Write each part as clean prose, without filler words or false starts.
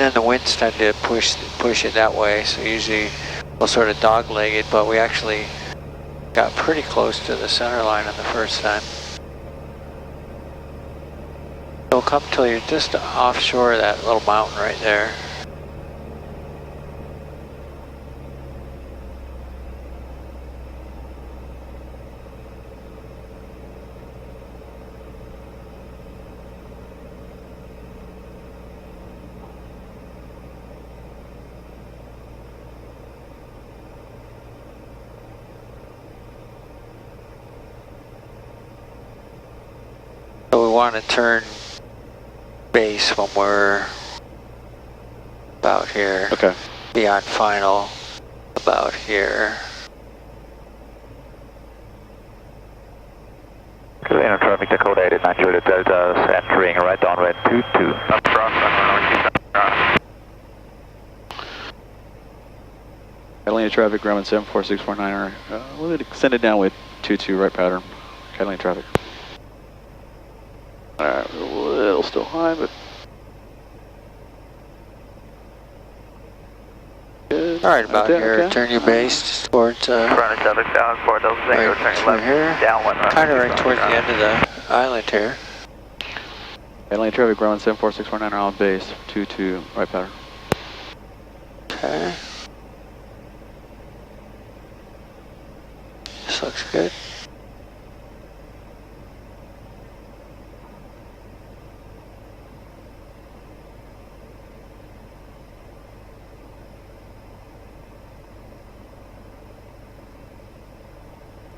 and the winds tend to push it that way, so usually we'll sort of dogleg it, but we actually got pretty close to the center line on the first time. It'll come till you're just offshore of that little mountain right there. So we want to turn base when we're about here. Okay. Beyond final, about here. Catalina traffic Dakota 89 Juliet Delta entering right downwind 22. Up front, Catalina traffic Grumman 74649er. We'll extend it down with 22 right pattern. Catalina traffic. Alright, a little still high, but good. Alright, about right here, okay. turn your base towards front of traffic down for those things, right turning through left, here. downwind. Kind of right towards the end of the island here. Catalina traffic Grumman 74649er on base, 22 right pattern. Okay. This looks good.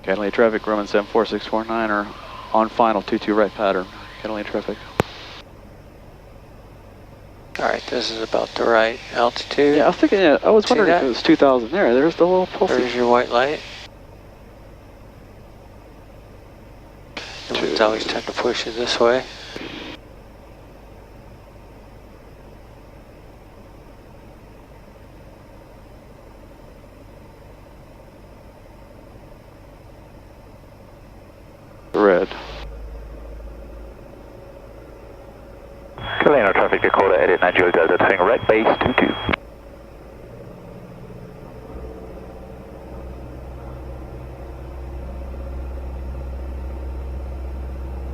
Catalina traffic Grumman 74649er on final, 22 right pattern. Catalina traffic. Alright, this is about the right altitude. Yeah, I was thinking, I was See wondering that? if it was 2000 there. There's the little pulse. There's your white light. The winds always tend to push it this way. Red. Catalina traffic Dakota 89 Juliet Delta turning right base 22.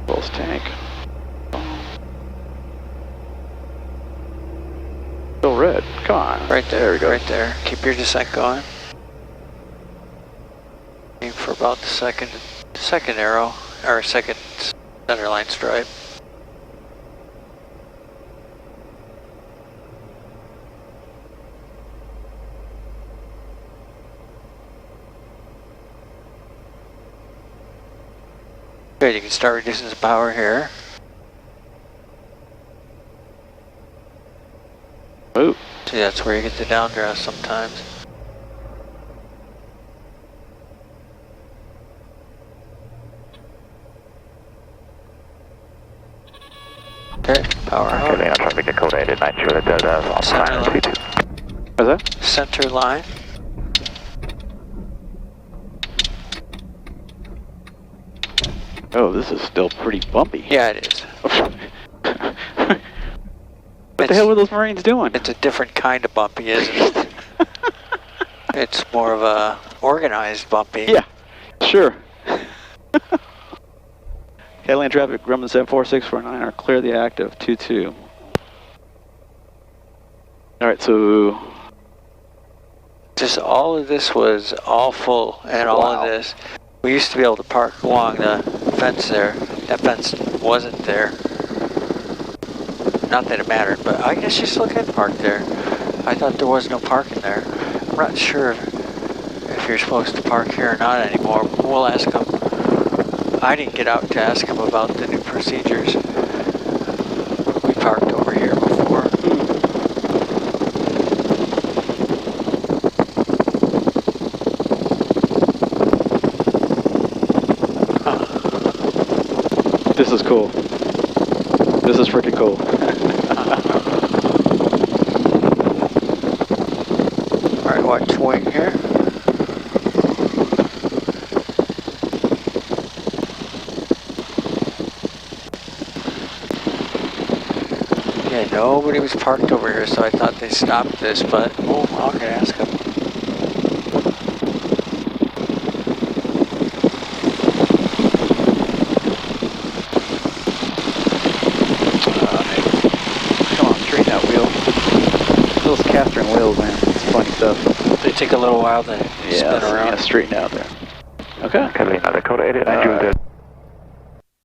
Pulse tank. Still red. Come on. Right there, There we go. right there. Keep your descent going. Aim for about the second arrow, or second center line stripe. Good, you can start reducing the power here. Ooh. See, that's where you get the downdraft sometimes. Okay, power out. Catalina traffic Dakota 89 Juliet Delta on Center final line. 22. What's that? Center line. Oh, this is still pretty bumpy. Yeah, it is. What the hell were those Marines doing? It's a different kind of bumpy, isn't it? It's more of a organized bumpy. Yeah, sure. Catalina traffic, Grumman 74649 are clear the active, 22. Alright, so... Just all of this was all full, and all of this. We used to be able to park along the fence there. That fence wasn't there. Not that it mattered, but I guess you still can park there. I thought there was no parking there. I'm not sure if you're supposed to park here or not anymore. We'll ask them. I didn't get out to ask them about the new procedures. We parked over here before. This is cool. This is freaking cool. Alright, watch wing here. Yeah, nobody was parked over here, so I thought they stopped this, but oh, I'll ask them. Come on, straighten out wheel. Those castering wheels, man. It's funny stuff. They take a little while to spin around. Yeah, straighten out there. Okay. Catalina, Dakota 89, Juliet.